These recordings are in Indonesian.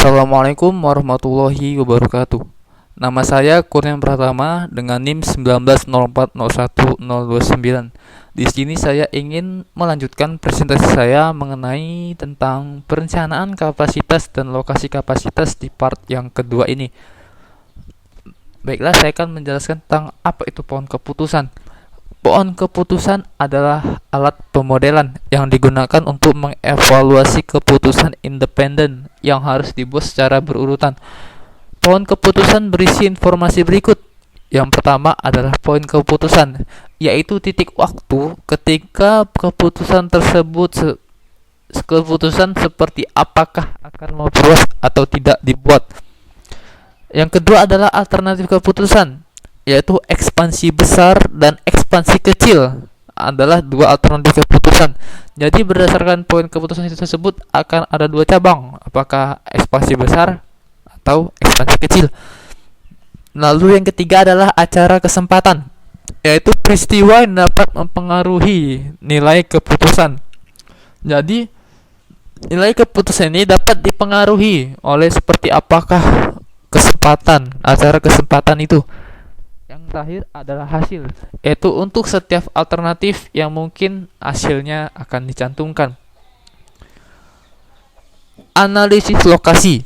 Assalamualaikum warahmatullahi wabarakatuh. Nama saya Kurnian Pratama dengan NIM 1904010299. Di sini saya ingin melanjutkan presentasi saya mengenai tentang perencanaan kapasitas dan lokasi kapasitas di part yang kedua ini. Baiklah, saya akan menjelaskan tentang apa itu pohon keputusan. Pohon keputusan adalah alat pemodelan yang digunakan untuk mengevaluasi keputusan independen yang harus dibuat secara berurutan. Pohon keputusan berisi informasi berikut. Yang pertama adalah poin keputusan, yaitu titik waktu ketika keputusan tersebut keputusan seperti apakah akan membuat atau tidak dibuat. Yang kedua adalah alternatif keputusan, yaitu ekspansi besar dan ekspansi kecil adalah dua alternatif keputusan. Jadi berdasarkan poin keputusan itu tersebut akan ada dua cabang, apakah ekspansi besar atau ekspansi kecil. Lalu yang ketiga adalah acara kesempatan, yaitu peristiwa yang dapat mempengaruhi nilai keputusan. Jadi nilai keputusan ini dapat dipengaruhi oleh seperti apakah kesempatan, acara kesempatan itu. Yang terakhir adalah hasil, yaitu untuk setiap alternatif yang mungkin hasilnya akan dicantumkan. Analisis lokasi.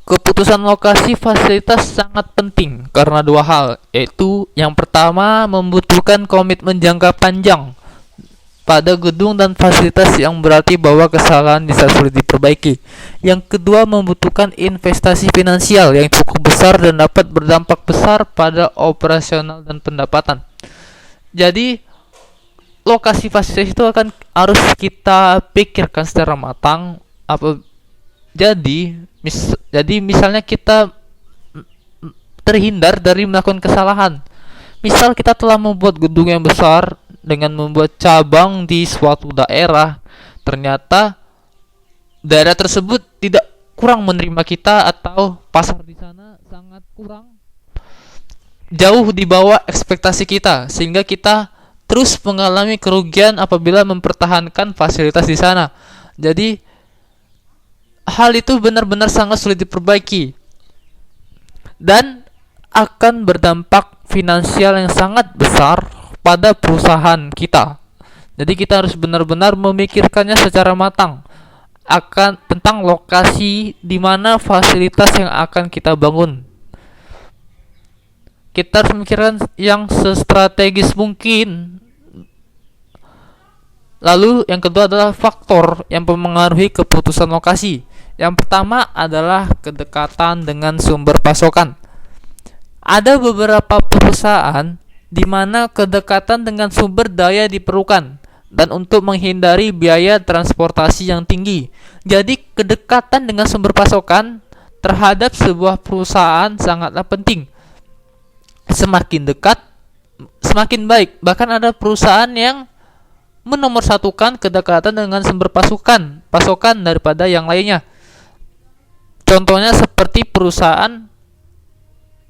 Keputusan lokasi fasilitas sangat penting karena dua hal, yaitu yang pertama membutuhkan komitmen jangka panjang pada gedung dan fasilitas yang berarti bahwa kesalahan bisa sulit diperbaiki. Yang kedua membutuhkan investasi finansial yang cukup besar dan dapat berdampak besar pada operasional dan pendapatan. Jadi lokasi fasilitas itu harus kita pikirkan secara matang. Jadi misalnya kita terhindar dari melakukan kesalahan. Misal kita telah membuat gedung yang besar dengan membuat cabang di suatu daerah, ternyata daerah tersebut tidak kurang menerima kita atau pasar di sana sangat kurang, jauh di bawah ekspektasi kita, sehingga kita terus mengalami kerugian apabila mempertahankan fasilitas di sana. Jadi hal itu benar-benar sangat sulit diperbaiki dan akan berdampak finansial yang sangat besar pada perusahaan kita. Jadi kita harus benar-benar memikirkannya secara matang akan tentang lokasi di mana fasilitas yang akan kita bangun. Kita harus memikirkan yang sestrategis mungkin. Lalu yang kedua adalah faktor yang mempengaruhi keputusan lokasi. Yang pertama adalah kedekatan dengan sumber pasokan. Ada beberapa perusahaan di mana kedekatan dengan sumber daya diperlukan dan untuk menghindari biaya transportasi yang tinggi. Jadi kedekatan dengan sumber pasokan terhadap sebuah perusahaan sangatlah penting. Semakin dekat, semakin baik. Bahkan ada perusahaan yang menomorsatukan kedekatan dengan sumber pasokan daripada yang lainnya. Contohnya seperti perusahaan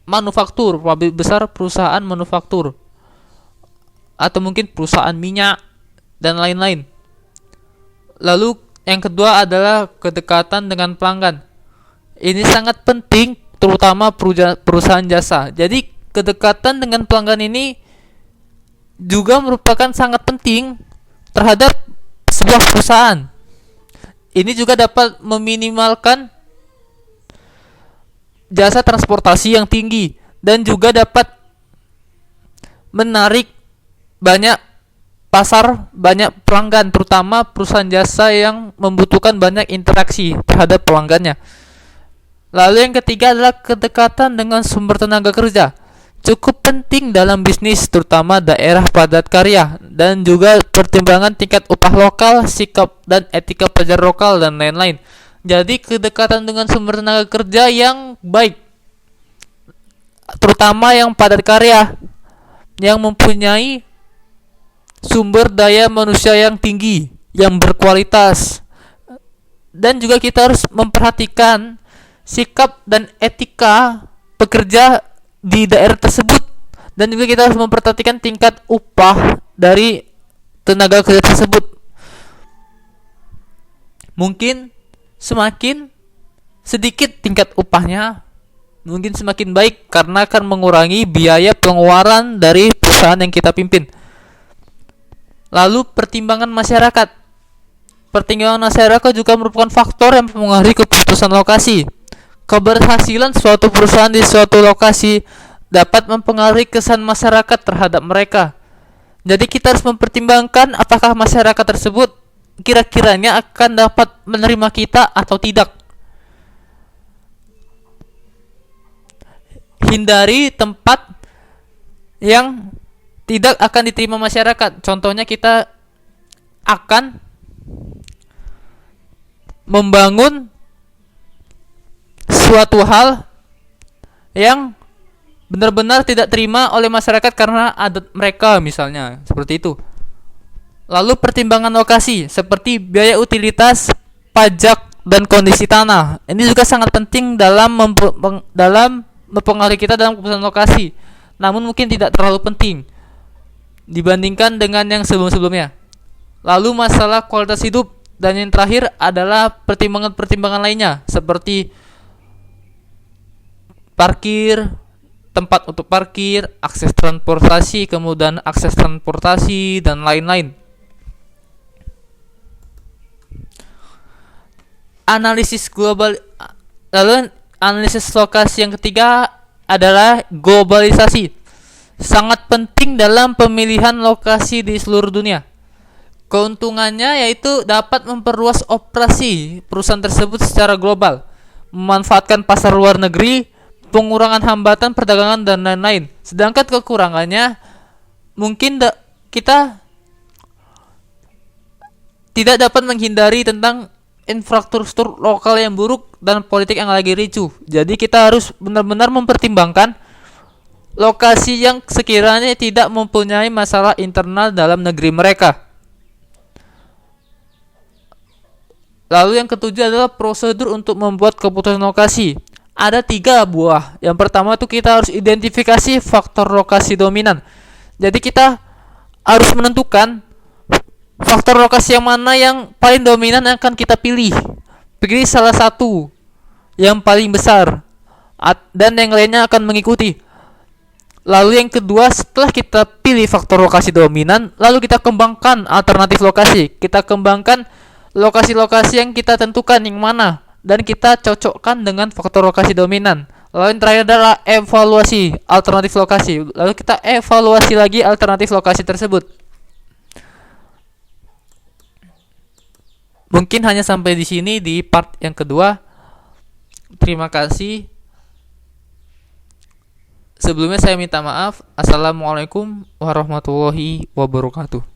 manufaktur, pabrik besar perusahaan manufaktur, atau mungkin perusahaan minyak dan lain-lain. Lalu yang kedua adalah kedekatan dengan pelanggan. Ini sangat penting terutama perusahaan jasa. Jadi kedekatan dengan pelanggan ini juga merupakan sangat penting terhadap sebuah perusahaan. Ini juga dapat meminimalkan jasa transportasi yang tinggi dan juga dapat menarik banyak pasar, banyak pelanggan, terutama perusahaan jasa yang membutuhkan banyak interaksi terhadap pelanggannya. Lalu yang ketiga adalah kedekatan dengan sumber tenaga kerja. Cukup penting dalam bisnis, terutama daerah padat karya, dan juga pertimbangan tingkat upah lokal, sikap dan etika pelajar lokal, dan lain-lain. Jadi kedekatan dengan sumber tenaga kerja yang baik, terutama yang padat karya, yang mempunyai sumber daya manusia yang tinggi, yang berkualitas. Dan juga kita harus memperhatikan sikap dan etika pekerja di daerah tersebut. Dan juga kita harus memperhatikan tingkat upah dari tenaga kerja tersebut. Mungkin semakin sedikit tingkat upahnya mungkin semakin baik karena akan mengurangi biaya pengeluaran dari perusahaan yang kita pimpin. Lalu pertimbangan masyarakat. Pertimbangan masyarakat juga merupakan faktor yang mempengaruhi keputusan lokasi. Keberhasilan suatu perusahaan di suatu lokasi dapat mempengaruhi kesan masyarakat terhadap mereka. Jadi kita harus mempertimbangkan apakah masyarakat tersebut kira-kiranya akan dapat menerima kita atau tidak. Hindari tempat yang tidak akan diterima masyarakat. Contohnya kita akan membangun suatu hal yang benar-benar tidak terima oleh masyarakat karena adat mereka misalnya, seperti itu. Lalu pertimbangan lokasi seperti biaya utilitas, pajak, dan kondisi tanah. Ini juga sangat penting dalam mempengaruhi kita dalam keputusan lokasi. Namun mungkin tidak terlalu penting dibandingkan dengan yang sebelum-sebelumnya. Lalu masalah kualitas hidup, dan yang terakhir adalah pertimbangan-pertimbangan lainnya seperti parkir, tempat untuk parkir, akses transportasi, kemudahan akses transportasi, dan lain-lain. Analisis global. Lalu analisis lokasi yang ketiga adalah globalisasi. Sangat penting dalam pemilihan lokasi di seluruh dunia. Keuntungannya yaitu dapat memperluas operasi perusahaan tersebut secara global, memanfaatkan pasar luar negeri, pengurangan hambatan perdagangan, dan lain-lain. Sedangkan kekurangannya mungkin kita tidak dapat menghindari tentang infrastruktur lokal yang buruk dan politik yang lagi ricuh. Jadi kita harus benar-benar mempertimbangkan lokasi yang sekiranya tidak mempunyai masalah internal dalam negeri mereka. Lalu yang ketujuh adalah prosedur untuk membuat keputusan lokasi. Ada 3 buah. Yang pertama itu kita harus identifikasi faktor lokasi dominan. Jadi kita harus menentukan faktor lokasi yang mana yang paling dominan yang akan kita pilih. Pilih salah satu yang paling besar dan yang lainnya akan mengikuti. Lalu yang kedua, setelah kita pilih faktor lokasi dominan, lalu kita kembangkan alternatif lokasi. Kita kembangkan lokasi-lokasi yang kita tentukan yang mana dan kita cocokkan dengan faktor lokasi dominan. Lalu yang terakhir adalah evaluasi alternatif lokasi. Lalu kita evaluasi lagi alternatif lokasi tersebut. Mungkin hanya sampai di sini di part yang kedua. Terima kasih. Sebelumnya saya minta maaf. Assalamualaikum warahmatullahi wabarakatuh.